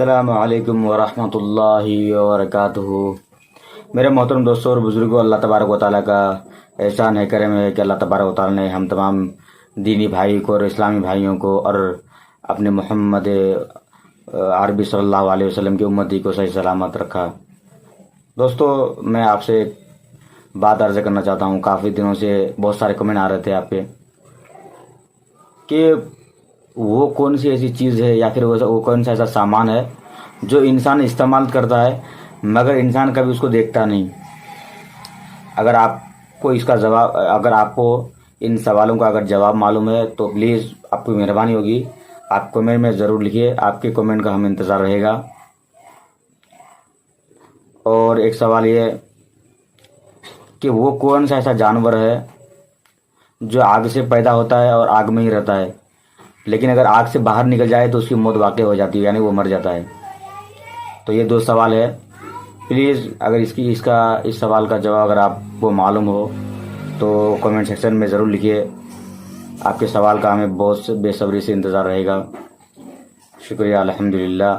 अस्सलामु अलैकुम वरहमतुल्लाहि वबरकातुहू। मेरे मोहतरम दोस्तों और बुज़ुर्गों, अल्लाह तबारक व तआला का एहसान है, करम है कि अल्लाह तबारक व तआला ने हम तमाम दीनी भाई को और इस्लामी भाइयों को और अपने मोहम्मद अरबी सल्लल्लाहु अलैहि वसल्लम की उम्मती को सही सलामत रखा। दोस्तों, मैं आपसे एक बात अर्ज़ करना चाहता हूँ। काफ़ी दिनों से बहुत सारे कमेंट आ रहे थे आप पे कि वो कौन सी ऐसी चीज़ है या फिर वो कौन सा ऐसा सामान है जो इंसान इस्तेमाल करता है मगर इंसान कभी उसको देखता नहीं। अगर आपको इसका जवाब, अगर आपको इन सवालों का अगर जवाब मालूम है तो प्लीज़ आपकी मेहरबानी होगी, आप कमेंट में ज़रूर लिखिए। आपके कमेंट का हम इंतज़ार रहेगा। और एक सवाल ये कि वो कौन सा ऐसा जानवर है जो आग से पैदा होता है और आग में ही रहता है, लेकिन अगर आग से बाहर निकल जाए तो उसकी मौत वाक़ई हो जाती है, यानी वो मर जाता है। तो ये दो सवाल है। प्लीज़ अगर इस सवाल का जवाब अगर आपको मालूम हो तो कमेंट सेक्शन में ज़रूर लिखिए। आपके सवाल का हमें बहुत बेसब्री से इंतज़ार रहेगा। शुक्रिया, अल्हम्दुलिल्लाह।